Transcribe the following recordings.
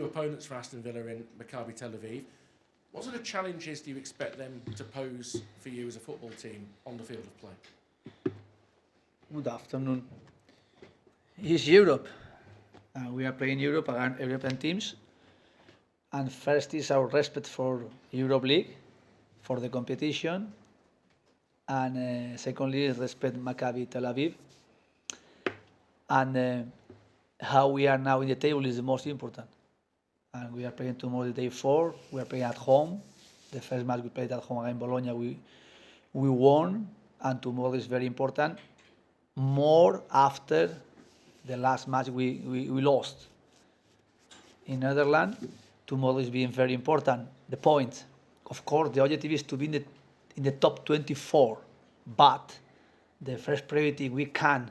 Opponents for Aston Villa in Maccabi Tel Aviv. What sort of challenges do you expect them to pose for you as a football team on the field of play? Good afternoon. It's Europe. We are playing Europe against European teams. And first is our respect for Europa League, for the competition. And secondly, respect Maccabi Tel Aviv. And how we are now in the table is the most important. And we are playing tomorrow, the day 4. We are playing at home. The first match we played at home against Bologna, we won. And tomorrow is very important. More after the last match we lost. In Netherlands, tomorrow is being very important. The point, of course, the objective is to be in the top 24. But the first priority we can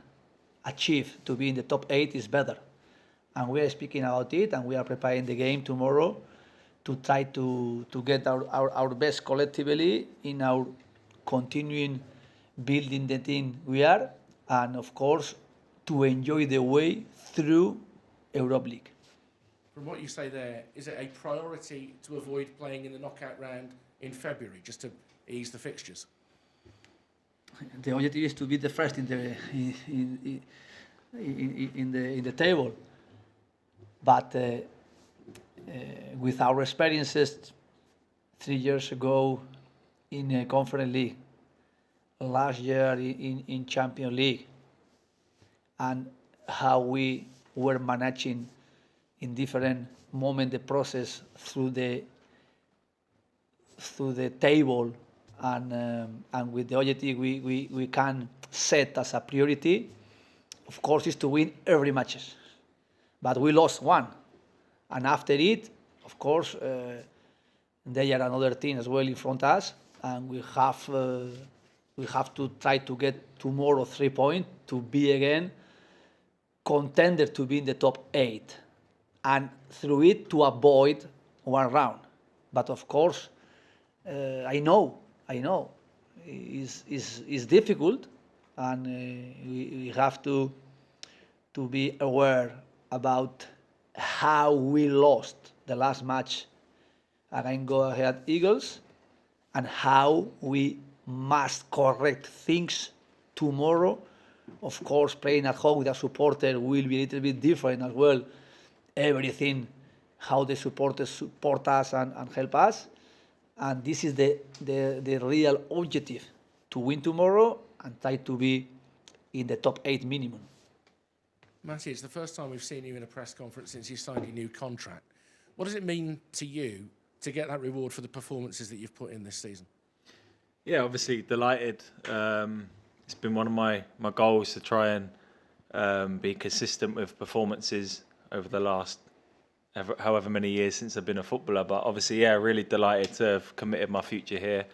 achieve to be in the top 8 is better. And we are speaking about it, and we are preparing the game tomorrow to try to get our best collectively in our continuing building the team we are, and of course to enjoy the way through Europa League. From what you say there, is it a priority to avoid playing in the knockout round in February, just to ease the fixtures? The objective is to be the first in the table. But with our experiences 3 years ago in a Conference League, last year in Champions League, and how we were managing in different moments the process through the table, and with the objective we can set as a priority, of course, is to win every matches. But we lost one, and after it, of course, they are another team as well in front of us, and we have to try to get tomorrow 3 points to be again contender to be in the top 8, and through it to avoid one round. But of course, I know, it's difficult, and we have to be aware about how we lost the last match against Go Ahead Eagles, and how we must correct things tomorrow. Of course, playing at home with a supporter will be a little bit different as well. Everything, how the supporters support us and help us. And this is the real objective, to win tomorrow and try to be in the top 8 minimum. Matty, it's the first time we've seen you in a press conference since you signed your new contract. What does it mean to you to get that reward for the performances that you've put in this season? Yeah, obviously delighted. It's been one of my goals to try and be consistent with performances over the last however many years since I've been a footballer. But obviously, yeah, really delighted to have committed my future here.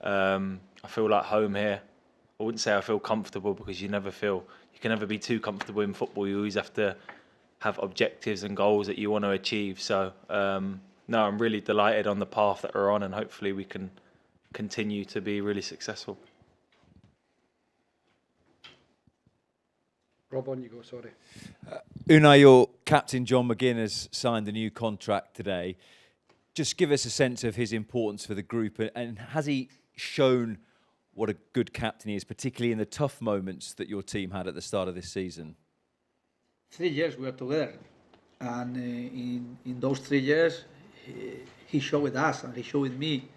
I feel like home here. I wouldn't say I feel comfortable, because you can never be too comfortable in football. You always have to have objectives and goals that you want to achieve. So, no, I'm really delighted on the path that we're on, and hopefully we can continue to be really successful. Rob, on you go, sorry. Unai, your captain John McGinn has signed a new contract today. Just give us a sense of his importance for the group, and has he shown what a good captain he is, particularly in the tough moments that your team had at the start of this season? 3 years we are together, and in those 3 years he showed us, and he showed me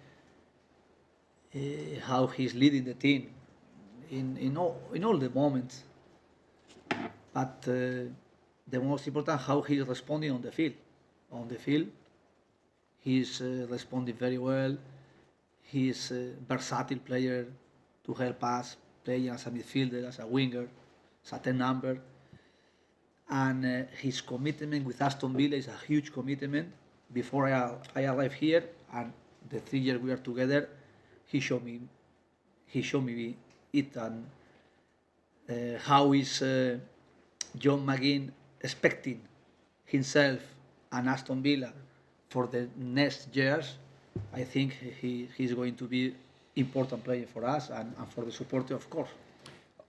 how he's leading the team in all the moments. But the most important, how he's responding on the field. On the field, he's responding very well. He's a versatile player to help us play as a midfielder, as a winger, as a 10 number. And his commitment with Aston Villa is a huge commitment. Before I arrived here, and the 3 years we are together, he showed me it, and how is John McGinn expecting himself and Aston Villa for the next years. I think he's going to be important player for us and for the supporter, of course.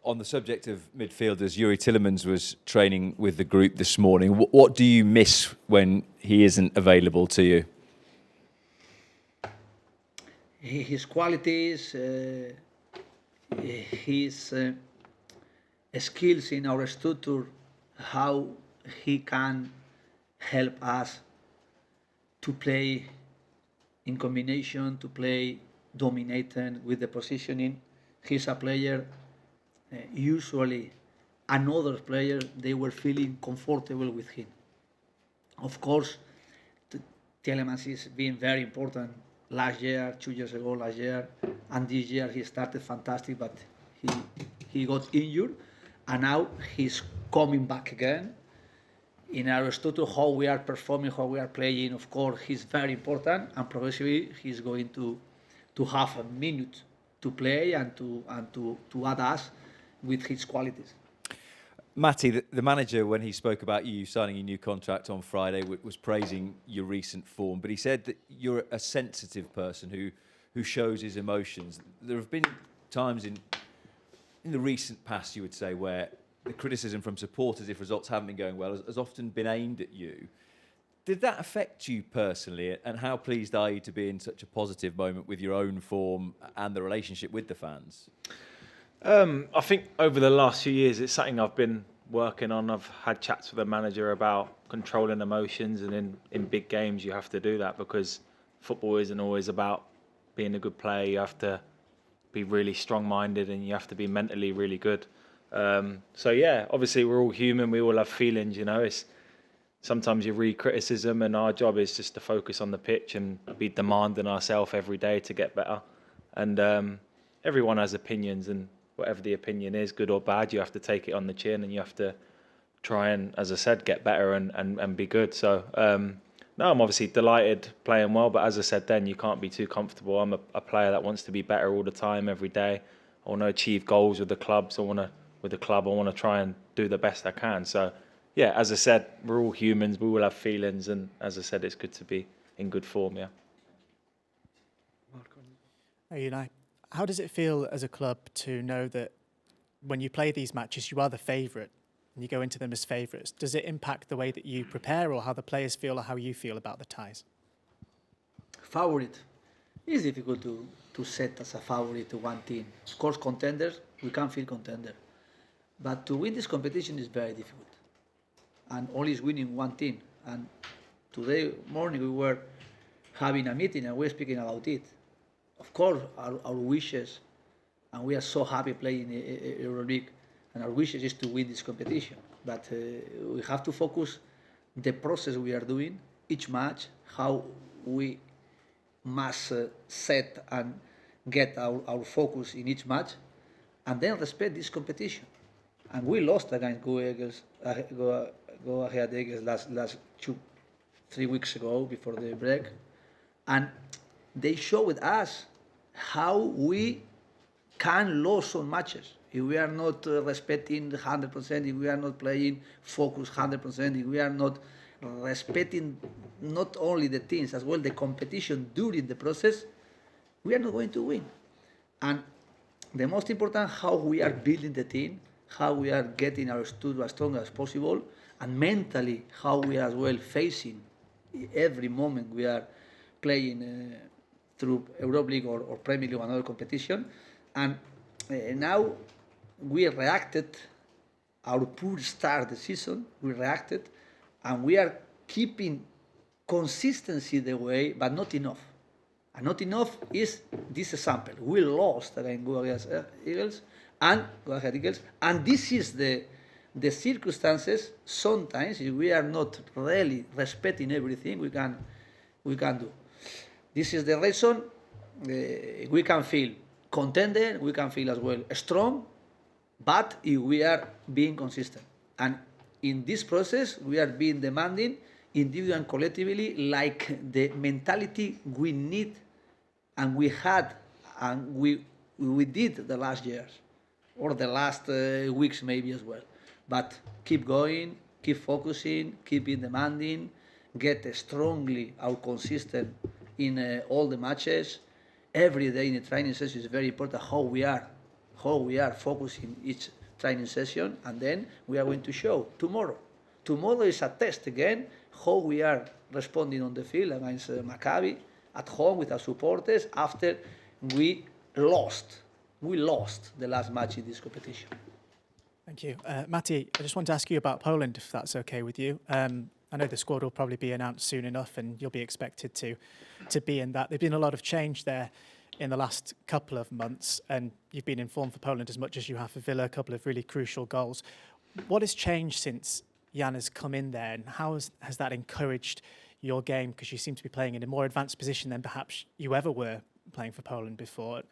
on the subject of midfielders, Youri Tielemans was training with the group this morning. What do you miss when he isn't available to you? His qualities, his skills in our structure, how he can help us to play in combination, to play dominating with the positioning. He's a player, usually another player, they were feeling comfortable with him. Of course, Tielemans is being very important last year, 2 years ago, last year, and this year he started fantastic, but he got injured, and now he's coming back again. In our structure, how we are performing, how we are playing, of course, he's very important, and progressively he's going to have a minute to play and to add us with his qualities. Matty, the manager, when he spoke about you signing a new contract on Friday, was praising your recent form, but he said that you're a sensitive person who shows his emotions. There have been times in the recent past, you would say, where the criticism from supporters, if results haven't been going well, has often been aimed at you. Did that affect you personally, and how pleased are you to be in such a positive moment with your own form and the relationship with the fans? I think over the last few years, it's something I've been working on. I've had chats with the manager about controlling emotions, and in big games you have to do that because football isn't always about being a good player. You have to be really strong-minded and you have to be mentally really good. So yeah, obviously we're all human. We all have feelings, you know. Sometimes you read criticism, and our job is just to focus on the pitch and be demanding ourselves every day to get better. And everyone has opinions, and whatever the opinion is, good or bad, you have to take it on the chin and you have to try and, as I said, get better and be good. So no, I'm obviously delighted playing well, but as I said then, you can't be too comfortable. I'm a player that wants to be better all the time, every day. I want to achieve goals with the club. I want to try and do the best I can. So yeah, as I said, we're all humans. We all have feelings, and as I said, it's good to be in good form. Yeah. Hey, Unai, how does it feel as a club to know that when you play these matches, you are the favourite and you go into them as favourites? Does it impact the way that you prepare, or how the players feel, or how you feel about the ties? Favorite. It's difficult to set as a favorite to one team. Of course, contenders, we can feel contender. But to win this competition is very difficult. And only is winning one team. And today morning we were having a meeting and we were speaking about it. Of course, our wishes, and we are so happy playing Europa League, and our wishes is to win this competition. But we have to focus the process we are doing, each match, how we must set and get our focus in each match, and then respect this competition. And we lost against Go Ahead Eagles last 2-3 weeks ago before the break, and they showed us how we can lose some matches if we are not respecting 100%, if we are not playing focus 100%, if we are not respecting not only the teams as well the competition during the process, we are not going to win. And the most important, how we are building the team, how we are getting our studio as strong as possible, and mentally how we are as well facing every moment we are playing through Europa League or Premier League or another competition. And now we reacted, our poor start the season, we reacted, and we are keeping consistency the way, but not enough. And not enough is this example. We lost against Go Ahead Eagles, and this is the circumstances. Sometimes if we are not really respecting everything we can do. This is the reason we can feel contender, we can feel as well strong, but if we are being consistent. And in this process, we are being demanding individually and collectively, like the mentality we need and we had and we did the last years or the last weeks maybe as well. But keep going, keep focusing, keep being demanding, get strongly out consistent in all the matches. Every day in the training session is very important how we are how we are focusing each training session, and then we are going to show tomorrow. Tomorrow is a test again, how we are responding on the field against Maccabi at home with our supporters after we lost the last match in this competition. Thank you. Matty, I just want to ask you about Poland, if that's okay with you. I know the squad will probably be announced soon enough and you'll be expected to be in that. There's been a lot of change there in the last couple of months, and you've been informed for Poland as much as you have for Villa, a couple of really crucial goals. What has changed since Jan has come in there, and how has that encouraged your game? Because you seem to be playing in a more advanced position than perhaps you ever were playing for Poland before.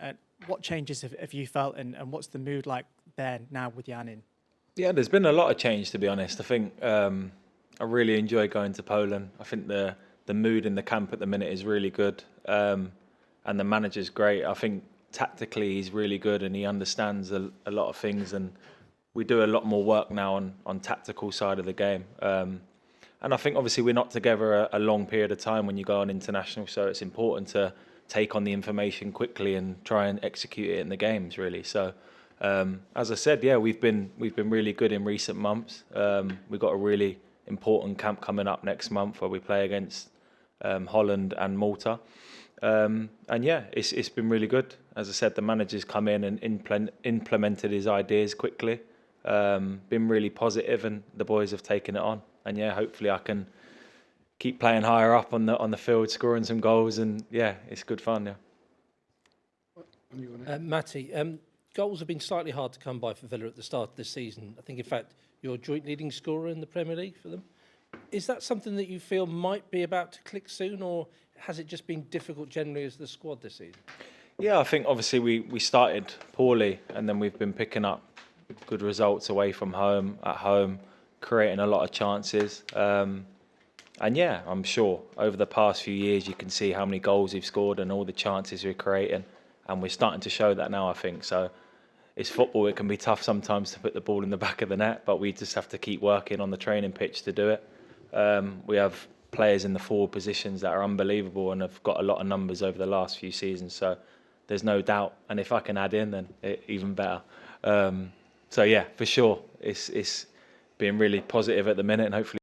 What changes have you felt, and what's the mood like there now with Jan in? Yeah, there's been a lot of change, to be honest. I think I really enjoy going to Poland. I think the mood in the camp at the minute is really good, and the manager's great. I think tactically he's really good and he understands a lot of things, and we do a lot more work now on tactical side of the game. And I think obviously we're not together a long period of time when you go on international, so it's important to take on the information quickly and try and execute it in the games, really. So as I said, yeah, we've been really good in recent months. We've got a really important camp coming up next month where we play against Holland and Malta. And yeah, it's been really good. As I said, the manager's come in and implemented his ideas quickly. Been really positive, and the boys have taken it on. And yeah, hopefully I can keep playing higher up on the field, scoring some goals, and yeah, it's good fun. Yeah. Matty, goals have been slightly hard to come by for Villa at the start of this season. I think, in fact, you're joint leading scorer in the Premier League for them. Is that something that you feel might be about to click soon, or has it just been difficult generally as the squad this season? Yeah, I think obviously we started poorly, and then we've been picking up good results away from home, at home, creating a lot of chances. And yeah, I'm sure over the past few years you can see how many goals we've scored and all the chances we're creating, and we're starting to show that now, I think. So it's football, it can be tough sometimes to put the ball in the back of the net, but we just have to keep working on the training pitch to do it. We have players in the forward positions that are unbelievable and have got a lot of numbers over the last few seasons, so there's no doubt. And if I can add in, then even better. So yeah, for sure, it's been really positive at the minute, and hopefully